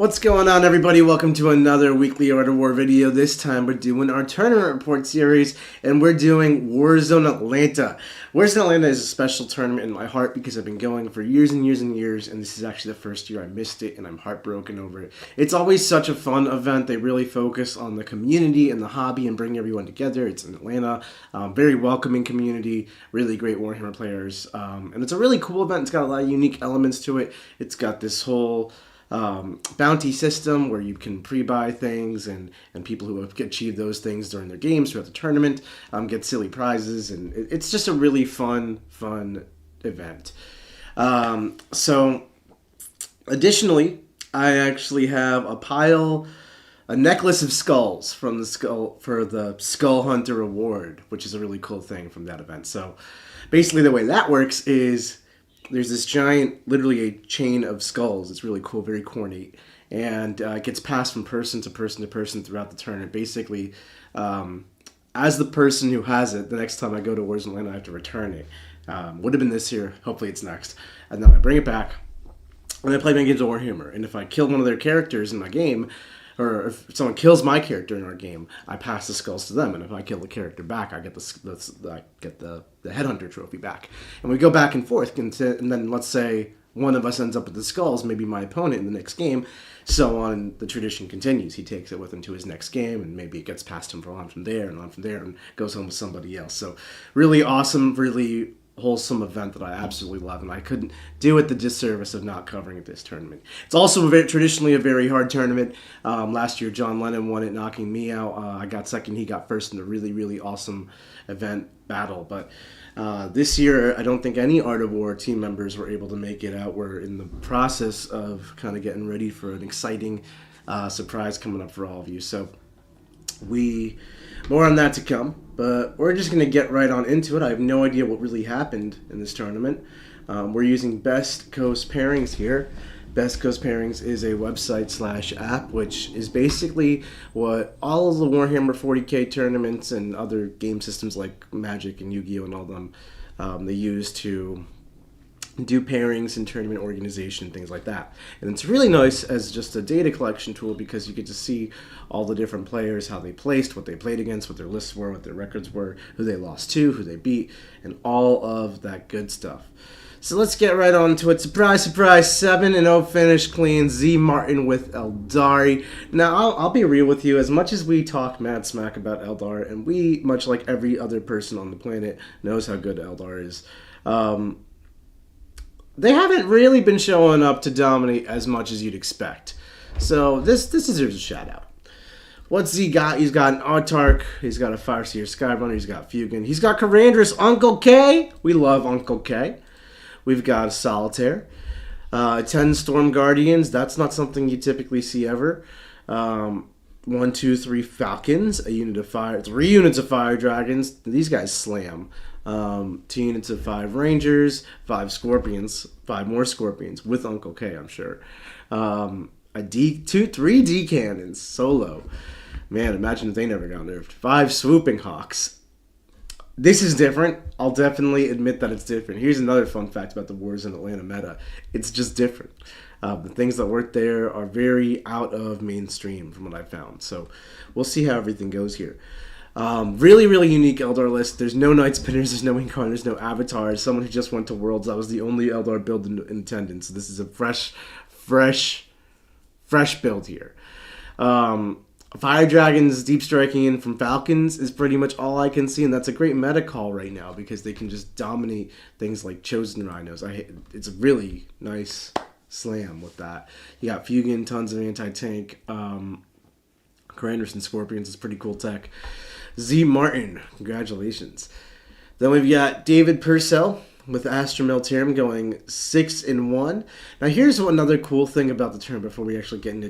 What's going on, everybody? Welcome to another weekly Art of War video. This time we're doing our tournament report series, and we're doing Warzone Atlanta. Warzone Atlanta is a special tournament in my heart because I've been going for years and years and years, and this is actually the first year I missed it, and I'm heartbroken over it. It's always such a fun event. They really focus on the community and the hobby and bring everyone together. It's in Atlanta. Very welcoming community, really great Warhammer players, and it's a really cool event. It's got a lot of unique elements to it. It's got this whole bounty system where you can pre-buy things, and people who have achieved those things during their games throughout the tournament get silly prizes, and it's just a really fun event. So additionally, I actually have a necklace of skulls for the Skull Hunter Award, which is a really cool thing from that event. So basically the way that works is there's this giant, literally a chain of skulls. It's really cool, very ornate, and it gets passed from person to person to person throughout the tournament. Basically, as the person who has it, the next time I go to Warzone Atlanta, I have to return it. Would have been this year. Hopefully it's next. And then I bring it back, and I play my games of Warhammer. And if I kill one of their characters in my game, or if someone kills my character in our game, I pass the skulls to them, and if I kill the character back, I get the Headhunter trophy back. And we go back and forth, and then let's say one of us ends up with the skulls, maybe my opponent in the next game, so on the tradition continues. He takes it with him to his next game, and maybe it gets past him on from there, and goes home with somebody else. So really awesome, really wholesome event that I absolutely love, and I couldn't do it the disservice of not covering it this tournament. It's also traditionally a very hard tournament. Last year, John Lennon won it, knocking me out. I got second, he got first in a really, really awesome event battle. But this year, I don't think any Art of War team members were able to make it out. We're in the process of kind of getting ready for an exciting surprise coming up for all of you. So more on that to come, but we're just going to get right on into it. I have no idea what really happened in this tournament. We're using Best Coast Pairings here. Best Coast Pairings is a website/app, which is basically what all of the Warhammer 40k tournaments and other game systems like Magic and Yu-Gi-Oh! And all them, they use to do pairings and tournament organization, things like that. And it's really nice as just a data collection tool because you get to see all the different players, how they placed, what they played against, what their lists were, what their records were, who they lost to, who they beat, and all of that good stuff. So let's get right on to it. Surprise, surprise, 7-0 finish clean. Z Martin with Aeldari. Now, I'll be real with you. As much as we talk mad smack about Aeldari, and we, much like every other person on the planet, knows how good Aeldari is, they haven't really been showing up to dominate as much as you'd expect. So this deserves a shout out. What's he got? He's got an Autarch. He's got a Farseer Skyrunner. He's got Fugan. He's got Karandras Uncle K. We love Uncle K. We've got a Solitaire. 10 Storm Guardians. That's not something you typically see ever. 1, 2, 3 Falcons. A unit of fire. 3 units of Fire Dragons. These guys slam. 2 units of 5 Rangers, 5 Scorpions, 5 more Scorpions with Uncle K, I'm sure. 3 D cannons solo. Man, imagine if they never got nerfed. 5 Swooping Hawks. This is different. I'll definitely admit that it's different. Here's another fun fact about the Warzone Atlanta meta. It's just different. The things that work there are very out of mainstream from what I found. So we'll see how everything goes here. Really, really unique Eldar list. There's no Night Spinners, there's no Incarnators, no Avatars. Someone who just went to Worlds. I was the only Eldar build in attendance. So this is a fresh build here. Fire Dragons deep striking in from Falcons is pretty much all I can see, and that's a great meta call right now because they can just dominate things like Chosen Rhinos. It's a really nice slam with that. You got Fugan, tons of anti-tank. Karandras and Scorpions is pretty cool tech. Z Martin, congratulations. Then we've got David Purcell with Astra Militarum going 6-1. Now here's another cool thing about the tournament before we actually get into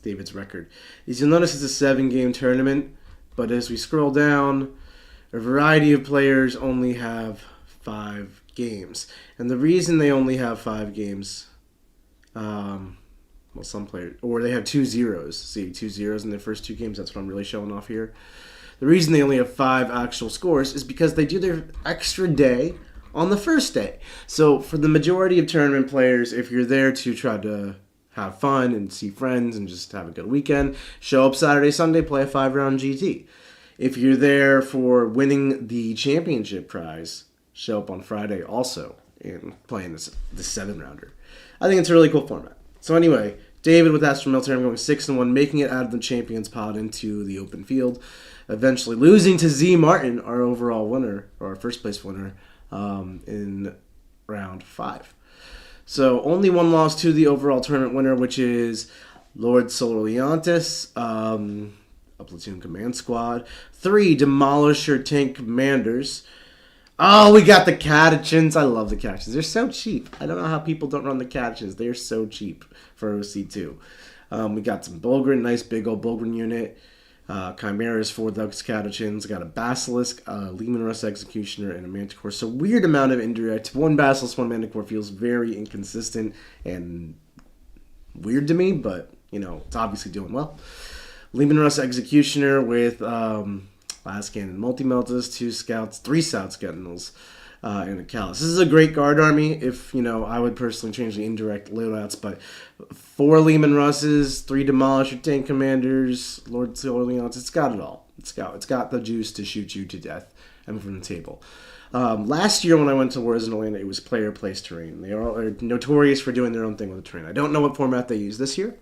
David's record. Is you'll notice it's a 7-game tournament, but as we scroll down, a variety of players only have 5 games. And the reason they only have 5 games, well, some players, or they have 2 zeros. See, 2 zeros in their first 2 games. That's what I'm really showing off here. The reason they only have 5 actual scores is because they do their extra day on the first day. So for the majority of tournament players, if you're there to try to have fun and see friends and just have a good weekend, show up Saturday, Sunday, play a 5-round GT. If you're there for winning the championship prize, show up on Friday also and playing the 7-rounder. I think it's a really cool format. So anyway, David with Astra Militarum going 6-1, making it out of the champions pod into the open field, eventually losing to Z Martin, our overall winner, or our first place winner, in round 5. So only one loss to the overall tournament winner, which is Lord Sololiantis, a platoon command squad. 3 Demolisher tank commanders. Oh, we got the Catechins. I love the Catechins. They're so cheap. I don't know how people don't run the Catechins. They're so cheap for OC2. We got some Bulgrin, nice big old Bulgrin unit. Chimeras for those Catechins. Got a Basilisk, Leman Russ Executioner, and a Manticore. So weird amount of indirect. 1 Basilisk, 1 Manticore feels very inconsistent and weird to me, but, you know, it's obviously doing well. Leman Russ Executioner with Last Cannon Multi-Meltas, 2 Scouts, 3 Scout Sentinels, and a Callus. This is a great guard army. If, you know, I would personally change the indirect loadouts, but 4 Leman Russes, 3 Demolisher Tank Commanders, Lord Sololiantis, it's got it all. It's got the juice to shoot you to death and from the table. Last year when I went to Warzone Atlanta, it was player-placed terrain. They are notorious for doing their own thing with the terrain. I don't know what format they use this year.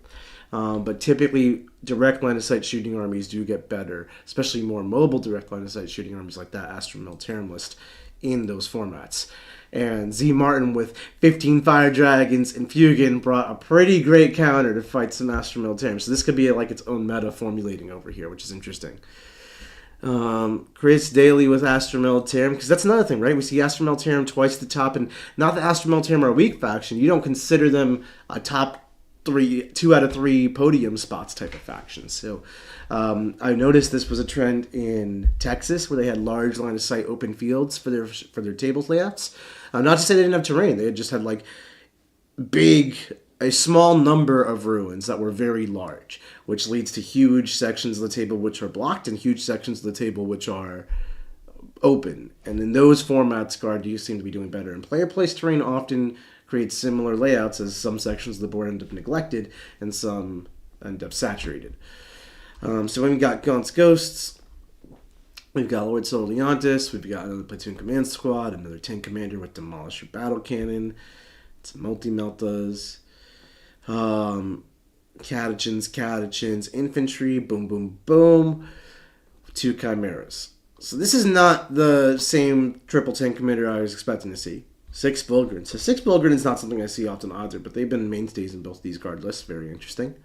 But typically, direct line-of-sight shooting armies do get better, especially more mobile direct line-of-sight shooting armies like that Astra Militarum list in those formats. And Z Martin with 15 Fire Dragons and Fugan brought a pretty great counter to fight some Astra Militarum. So this could be like its own meta formulating over here, which is interesting. Chris Daly with Astra Militarum, because that's another thing, right? We see Astra Militarum twice at the top, and not that Astra Militarum are a weak faction. You don't consider them a top 2 out of 3 podium spots type of factions. So I noticed this was a trend in Texas where they had large line of sight open fields for their tables layouts. Not to say they didn't have terrain, they just had like a small number of ruins that were very large, which leads to huge sections of the table which are blocked and huge sections of the table which are open. And in those formats, Guard do seem to be doing better. And player place terrain often creates similar layouts, as some sections of the board end up neglected and some end up saturated. So we've got Gaunt's Ghosts, we've got Lord Sololiantis, we've got another platoon command squad, another tank commander with Demolisher battle cannon, some multi-meltas, Catechins, infantry, boom, boom, boom, 2 Chimeras. So this is not the same triple tank commander I was expecting to see. 6 Bulgrin. So 6 Bulgrin is not something I see often either, but they've been mainstays in both these guard lists. Very interesting.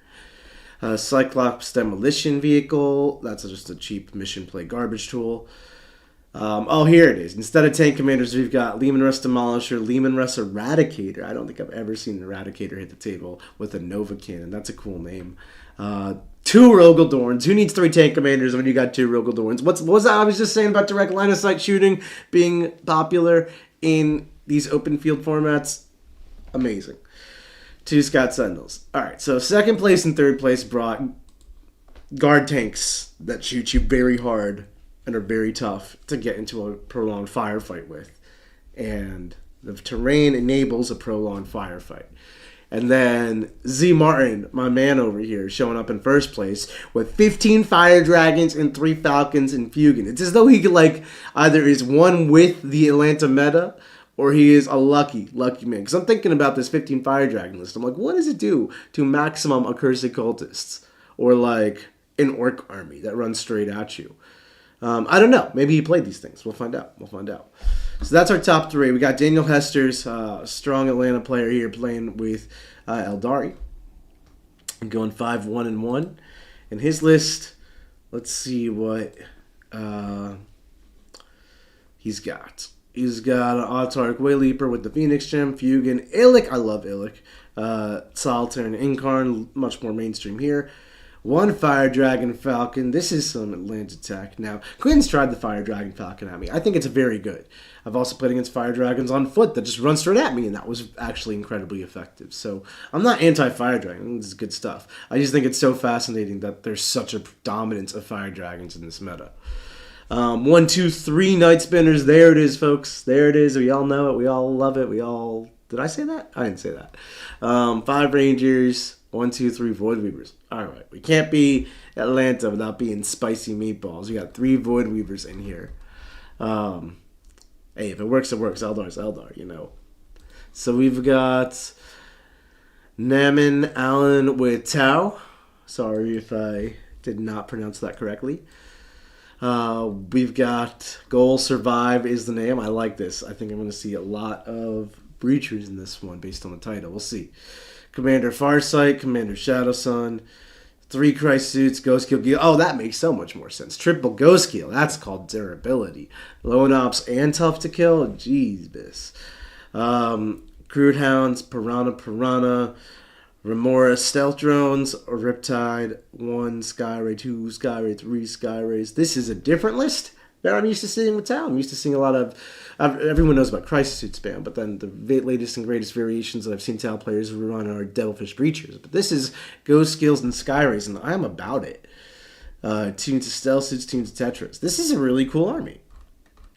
Cyclops Demolition Vehicle. That's just a cheap mission play garbage tool. Here it is. Instead of tank commanders, we've got Leman Russ Demolisher, Leman Russ Eradicator. I don't think I've ever seen an Eradicator hit the table with a Nova Cannon. That's a cool name. 2 Rogaldorns. Who needs 3 tank commanders when you got 2 Rogaldorns? What was that I was just saying about direct line of sight shooting being popular in these open field formats? Amazing. 2 Scout Sentinels. Alright, so second place and third place brought guard tanks that shoot you very hard and are very tough to get into a prolonged firefight with. And the terrain enables a prolonged firefight. And then Z Martin, my man over here, showing up in first place with 15 Fire Dragons and 3 Falcons and Fugan. It's as though he like either is one with the Atlanta meta or he is a lucky man. Because I'm thinking about this 15 Fire Dragon list. I'm like, what does it do to maximum accursed cultists? Or like an orc army that runs straight at you? I don't know. Maybe he played these things. We'll find out. So that's our top 3. We got Daniel Hester's strong Atlanta player here playing with Aeldari. And going 5-1-1. And his list, let's see what he's got. He's got an Autarch Wayleaper with the Phoenix Gem, Fugan, Illic. I love Illic. Solitaire and Incarn, much more mainstream here. 1 Fire Dragon Falcon. This is some Atlanta tech. Now, Quinn's tried the Fire Dragon Falcon at me. I think it's very good. I've also played against Fire Dragons on foot that just run straight at me, and that was actually incredibly effective. So, I'm not anti-Fire Dragon. This is good stuff. I just think it's so fascinating that there's such a dominance of Fire Dragons in this meta. 1, 2, 3 Night Spinners. There it is, folks. There it is. We all know it. We all love it. Did I say that? I didn't say that. 5 Rangers. 1, 2, 3 Void Weavers. All right, we can't be Atlanta without being spicy meatballs. We got 3 Void Weavers in here. Hey, if it works, it works. Eldar's Eldar, you know. So we've got Naman Allen with Tau. Sorry if I did not pronounce that correctly. We've got Goal Survive is the name. I like this. I think I'm going to see a lot of Breachers in this one based on the title. We'll see. Commander Farsight, Commander Shadowsun, 3 Christ Suits, Ghost Kill. Oh, that makes so much more sense. Triple Ghost Kill. That's called durability. Lone Ops and Tough to Kill. Jeez, bis. Crude Hounds, Piranha, Remora Stealth Drones, Riptide, 1 Skyray, 2 Skyray, 3 Skyrays. This is a different list that I'm used to seeing with Tau. I'm used to seeing a lot of... everyone knows about Crisis Suit Spam, but then the latest and greatest variations that I've seen Tau players run are Devilfish Breachers. But this is Ghost Skills and Skyrays, and I'm about it. Tuned to Stealth Suits, tuned to Tetras. This is a really cool army.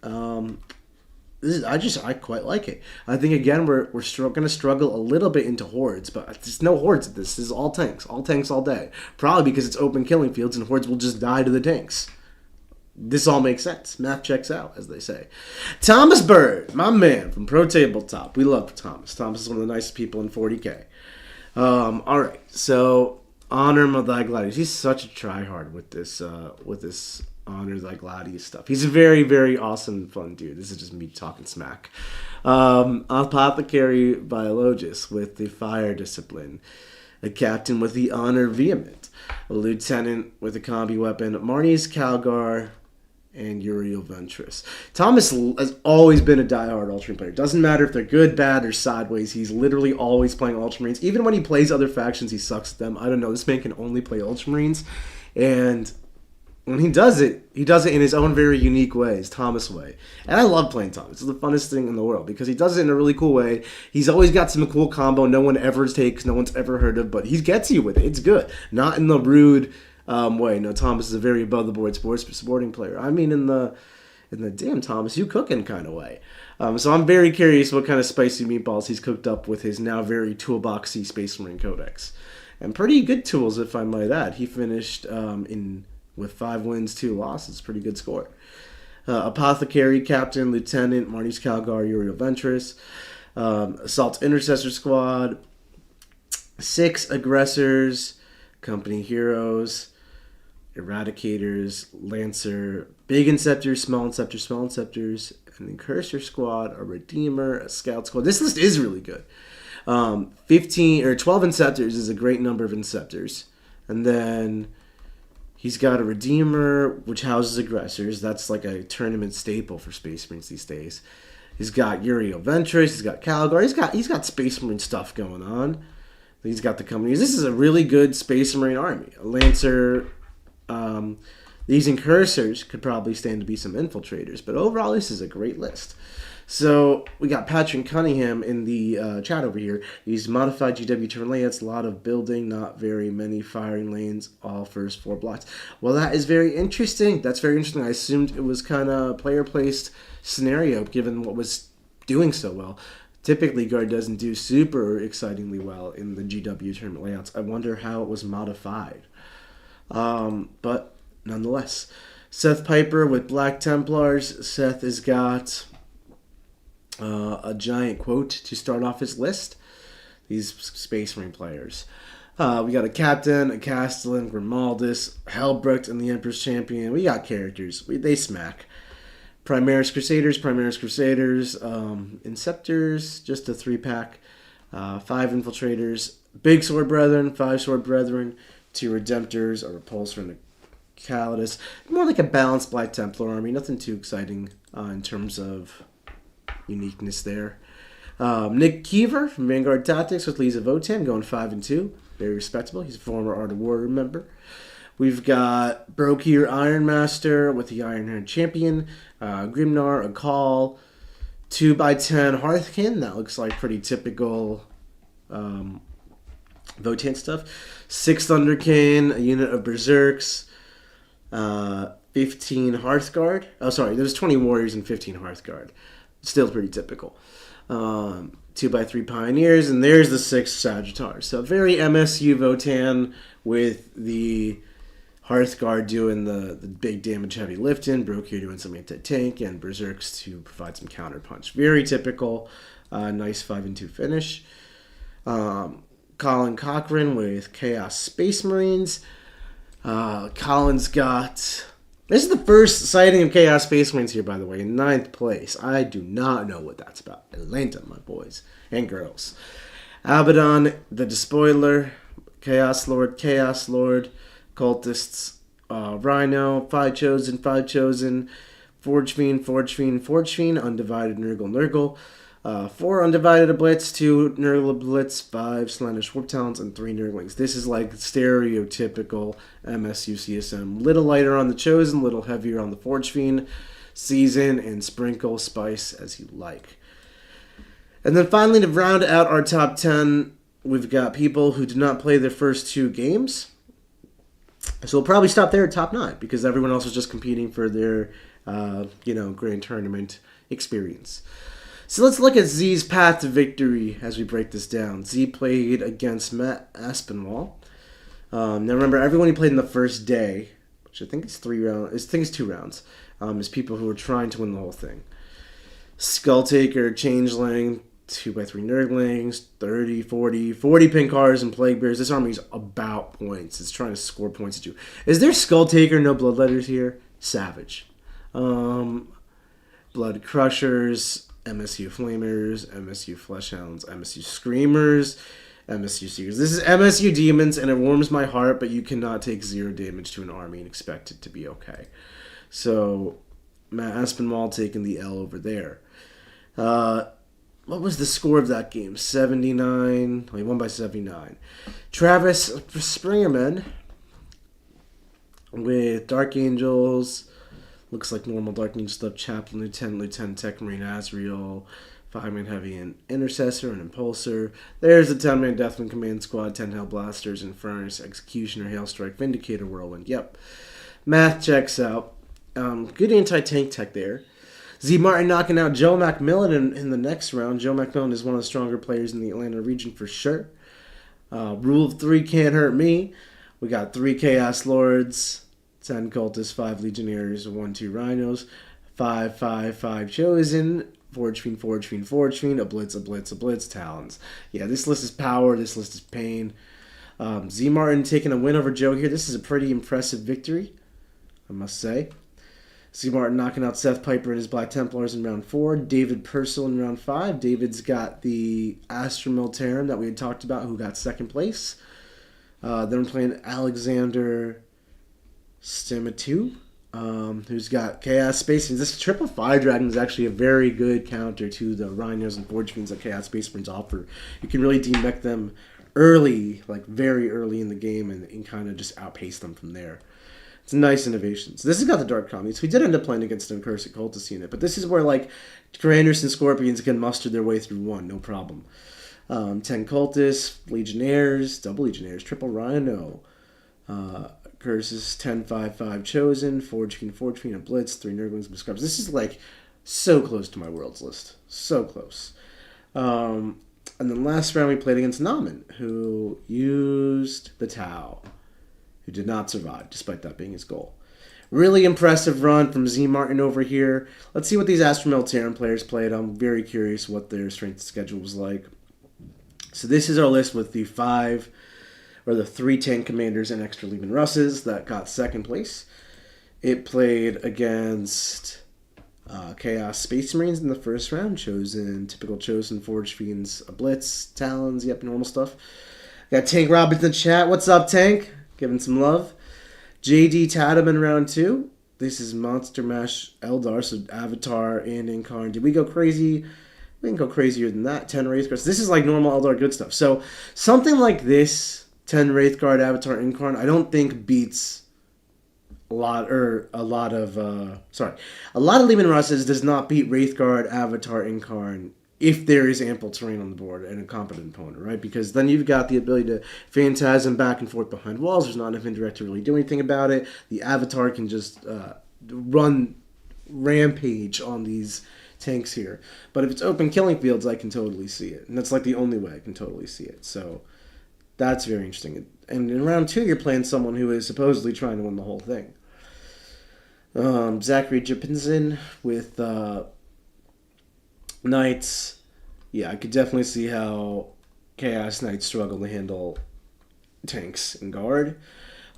I quite like it. I think again we're going to struggle a little bit into hordes, but there's no hordes at this. This is all tanks all day. Probably because it's open killing fields and hordes will just die to the tanks. This all makes sense. Math checks out, as they say. Thomas Bird, my man from Pro Tabletop. We love Thomas. Thomas is one of the nicest people in 40K. All right, so Honor Thy Gladius. He's such a tryhard with this Honor Thy Gladius stuff. He's a very, very awesome, fun dude. This is just me talking smack. Apothecary Biologist with the Fire Discipline. A Captain with the Honor Vehement. A Lieutenant with a Combi Weapon. Marnie's Calgar. And Uriel Ventress. Thomas has always been a diehard Ultramarine player. Doesn't matter if they're good, bad, or sideways. He's literally always playing Ultramarines. Even when he plays other factions, he sucks at them. I don't know. This man can only play Ultramarines. And when he does it in his own very unique way, his Thomas way. And I love playing Thomas. It's the funnest thing in the world because he does it in a really cool way. He's always got some cool combo no one ever takes, no one's ever heard of, but he gets you with it. It's good. Not in the rude... way. No, Thomas is a very above the board sporting player. I mean, in the damn Thomas, you cooking kind of way. So I'm very curious what kind of spicy meatballs he's cooked up with his now very toolboxy Space Marine Codex, and pretty good tools if I might add. He finished with 5 wins, 2 losses, pretty good score. Apothecary, Captain, Lieutenant, Marnie's Calgar, Uriel Ventress, Assault Intercessor Squad, 6 Aggressors, Company Heroes, Eradicators, Lancer, Big Inceptors, Small Inceptors, Small Inceptors, and then Cursor Squad, a Redeemer, a Scout Squad. This list is really good. 12 Inceptors is a great number of Inceptors. And then he's got a Redeemer, which houses Aggressors. That's like a tournament staple for Space Marines these days. He's got Uriel Ventress, he's got Calgar, he's got Space Marine stuff going on. He's got the companies. This is a really good Space Marine army. A Lancer, these Incursors could probably stand to be some infiltrators, but overall this is a great list. So we got Patrick Cunningham in the chat over here. He's modified GW turn layouts, a lot of building, not very many firing lanes, all first 4 blocks. Well, that is very interesting. That's very interesting. I assumed it was kind of player-placed scenario, given what was doing so well. Typically, Guard doesn't do super excitingly well in the GW tournament layouts. I wonder how it was modified. But nonetheless, Seth Piper with Black Templars. Seth has got a giant quote to start off his list. These Space Marine players. We got a Captain, a Castellan, Grimaldus, Helbrecht, and the Emperor's Champion. We got characters. They smack. Primaris Crusaders, Inceptors, just a 3-pack. 5 Infiltrators, Big Sword Brethren, 5 Sword Brethren, 2 Redemptors, a Repulsor, and a Calidus. More like a balanced Black Templar army. Nothing too exciting in terms of uniqueness there. Nick Keever from Vanguard Tactics with Lisa Votann going 5-2. Very respectable. He's a former Art of War member. We've got Brokir Ironmaster with the Ironhand Champion. Grimnar, a Call. 2x10 Hearthkin. That looks like pretty typical Votann stuff. 6 Thunderkin, a unit of Berserks. 15 Hearthguard. Oh, sorry, there's 20 Warriors and 15 Hearthguard. Still pretty typical. 2x3 Pioneers, and there's the 6 Sagittars. So very MSU Votann with the Hearthguard doing the big damage heavy lifting, Brocure doing some anti-tank, and Berserks to provide some counterpunch. Very typical. Nice 5-2 finish. Colin Cochran with Chaos Space Marines. Colin's got... This is the first sighting of Chaos Space Marines here, by the way, in 9th place. I do not know what that's about. Atlanta, my boys and girls. Abaddon, the Despoiler, Chaos Lord, Cultists, Rhino, 5 Chosen, Forge Fiend, Undivided Nurgle, 4 Undivided Blitz, 2 Nurgle Blitz, 5 Slanish Warp Talons, and 3 Nurglings. This is like stereotypical MSU CSM. Little lighter on the Chosen, little heavier on the Forge Fiend. Season and sprinkle spice as you like. And then finally, to round out our top 10, we've got people who did not play their first 2 games. So we'll probably stop there at top 9 because everyone else was just competing for their, grand tournament experience. So let's look at Z's path to victory as we break this down. Z played against Matt Aspinwall. Now remember, everyone he played in the first day, which I think is 3 rounds. I think it's 2 rounds. Is people who are trying to win the whole thing. Skulltaker, Changeling, 2x3 Nurglings, 30, 40 Pink Cars, and Plague Bears. This army is about points. It's trying to score points at you. Is there Skulltaker, no Bloodletters here? Savage. Blood Crushers, MSU Flamers, MSU Fleshhounds, MSU Screamers, MSU Seekers. This is MSU Demons, and it warms my heart, but you cannot take 0 damage to an army and expect it to be okay. So, Matt Aspinwall taking the L over there. What was the score of that game? 79. He won by 79. Travis Springerman with Dark Angels. Looks like normal Dark Angel stuff. Chaplain, Lieutenant Tech Marine, Azrael, 5-man Heavy and Intercessor and Impulsor. There's the 10-man Deathman Command Squad, 10 Hell Blasters, Infernus, Executioner, Hailstrike, Vindicator, Whirlwind. Yep. Math checks out. Good anti-tank tech there. Z Martin knocking out Joe McMillan in the next round. Joe McMillan is one of the stronger players in the Atlanta region for sure. Rule of 3 can't hurt me. We got 3 Chaos Lords, 10 Cultists, 5 Legionnaires, 1-2 Rhinos, 5 Chosen, Forge Fiend, a Blitz, Talons. Yeah, this list is power, this list is pain. Z Martin taking a win over Joe here. This is a pretty impressive victory, I must say. Z Martin knocking out Seth Piper and his Black Templars in round 4. David Purcell in round 5. David's got the Astra Militarum that we had talked about, who got 2nd place. Then we're playing Alexander Stematu, who's got Chaos Space Marines. This triple 5 Dragon is actually a very good counter to the Rhinos and Forge Fiends that Chaos Space Marines offer. You can really demech them early, like very early in the game, and kind of just outpace them from there. It's a nice innovation. So this has got the Dark Commies. We did end up playing against an Accursed Cultist unit, but this is where like Commanders and Scorpions can muster their way through 1, no problem. 10 Cultists, Legionnaires, double Legionnaires, triple Rhino, Curses, 10-5 Chosen, Forge Fiend, a Blitz, 3 Nurglings, and Scrubs. This is like so close to my Worlds list. So close. And then last round we played against Naman, who used the Tau, who did not survive, despite that being his goal. Really impressive run from Z Martin over here. Let's see what these Astra Militarum players played. I'm very curious what their strength schedule was like. So this is our list with the 3 tank commanders and extra Lehman Russes that got 2nd place. It played against Chaos Space Marines in the first round. Typical Chosen, Forge Fiends, a Blitz, Talons, yep, normal stuff. Got Tank Robbins in the chat. What's up, Tank? Giving some love. JD Tatum in round 2. This is Monster Mash Eldar, so Avatar and Incarn. Did we go crazy? We can go crazier than that. 10 Wraithguards. This is like normal Eldar good stuff. So something like this, 10 Wraithguard, Avatar, Incarn, I don't think beats a lot of Lehman Russes does not beat Wraithguard, Avatar, Incarn if there is ample terrain on the board and a competent opponent, right? Because then you've got the ability to phantasm back and forth behind walls. There's not enough indirect to really do anything about it. The Avatar can just run rampage on these tanks here. But if it's open killing fields, I can totally see it. And that's like the only way I can totally see it. So that's very interesting. And in round 2, you're playing someone who is supposedly trying to win the whole thing. Zachary Jipinson with Knights. Yeah, I could definitely see how Chaos Knights struggle to handle tanks and guard.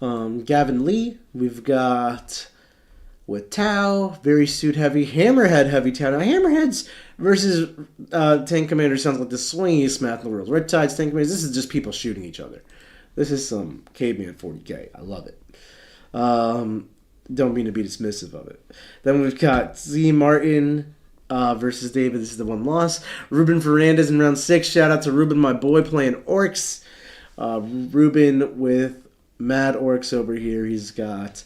Gavin Lee, we've got with Tau, very suit heavy, Hammerhead heavy Tau. Now, Hammerheads versus tank commander sounds like the swingiest math in the world. Riptides, tank commanders, this is just people shooting each other. This is some caveman 40k. I love it. Don't mean to be dismissive of it. Then we've got Z Martin versus David. This is the one loss. Ruben Fernandez in round 6. Shout out to Ruben, my boy, playing Orcs. Ruben with Mad Orcs over here. He's got,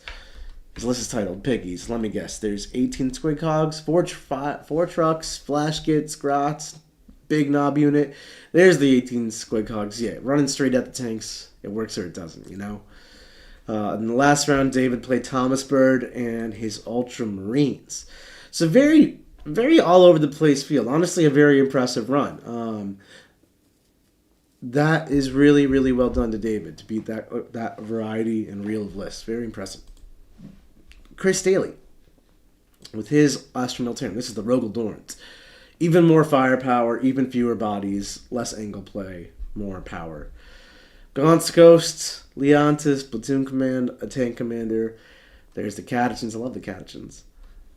his list is titled Piggies. Let me guess. There's 18 Squig Hogs, 4 trucks, Flash Kits, Grots, Big Knob Unit. There's the 18 Squig Hogs. Yeah, running straight at the tanks. It works or it doesn't, you know? In the last round, David played Thomas Bird and his Ultramarines. So very, very all over the place field. Honestly, a very impressive run. That is really, really well done to David to beat that variety and reel of lists. Very impressive. Chris Daly with his Astra Militarum. This is the Rogel Dorns. Even more firepower, even fewer bodies, less angle play, more power. Gaunt's Ghost, Leontis, Platoon Command, a Tank Commander. There's the Catechins. I love the Catechins.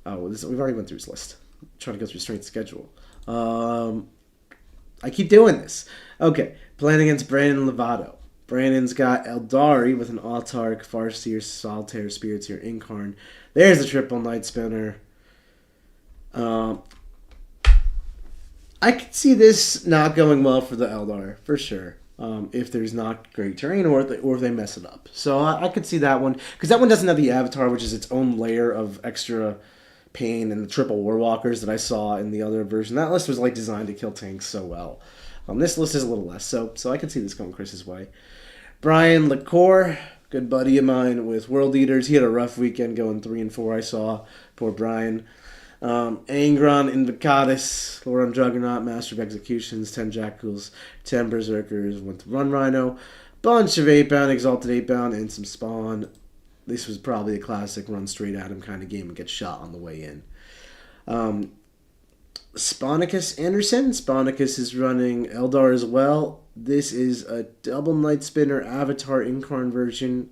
Oh, we've already went through his list. I'm trying to go through strength schedule. I keep doing this. Okay, playing against Brandon Lovato. Brandon's got Aeldari with an Autarch, Farseer, Solitaire, Spiriteer, Incarn. There's the triple Night Spinner. I could see this not going well for the Aeldar, for sure. If there's not great terrain or if they mess it up. So I could see that one. Because that one doesn't have the Avatar, which is its own layer of extra pain, and the triple Warwalkers that I saw in the other version. That list was like designed to kill tanks so well. This list is a little less, so I could see this going Chris's way. Brian LaCour, good buddy of mine with World Eaters. He had a rough weekend going 3-4, I saw. Poor Brian. Angron, Invocatus, Loran Juggernaut, Master of Executions, 10 Jackals, 10 Berserkers, went to Run Rhino, bunch of 8-bound, Exalted 8-bound, and some Spawn. This was probably a classic run straight at him kind of game and get shot on the way in. Sponicus Anderson. Sponicus is running Eldar as well. This is a double Night Spinner Avatar Incarn version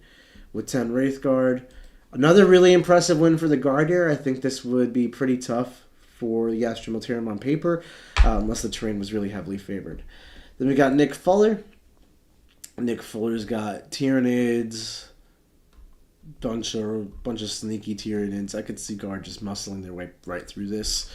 with 10 Wraithguard. Another really impressive win for the Guard here. I think this would be pretty tough for the Astra Militarum on paper, unless the terrain was really heavily favored. Then we got Nick Fuller. Nick Fuller's got Tyranids, bunch of sneaky Tyranids. I could see Guard just muscling their way right through this.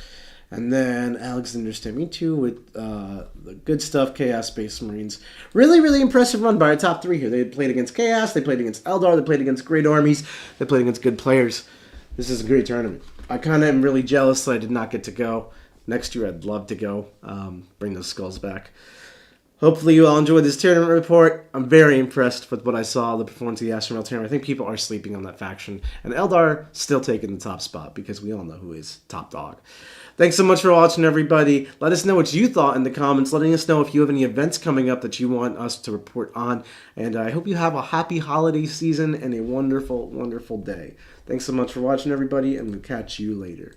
And then Alexander Stemitu with the good stuff, Chaos Space Marines. Really, really impressive run by our top 3 here. They played against Chaos, they played against Eldar, they played against great armies, they played against good players. This is a great tournament. I kind of am really jealous that I did not get to go. Next year I'd love to go, bring those skulls back. Hopefully you all enjoyed this tournament report. I'm very impressed with what I saw, the performance of the Astra Militarum. I think people are sleeping on that faction. And Eldar still taking the top spot because we all know who is top dog. Thanks so much for watching, everybody. Let us know what you thought in the comments, letting us know if you have any events coming up that you want us to report on. And I hope you have a happy holiday season and a wonderful, wonderful day. Thanks so much for watching, everybody, and we'll catch you later.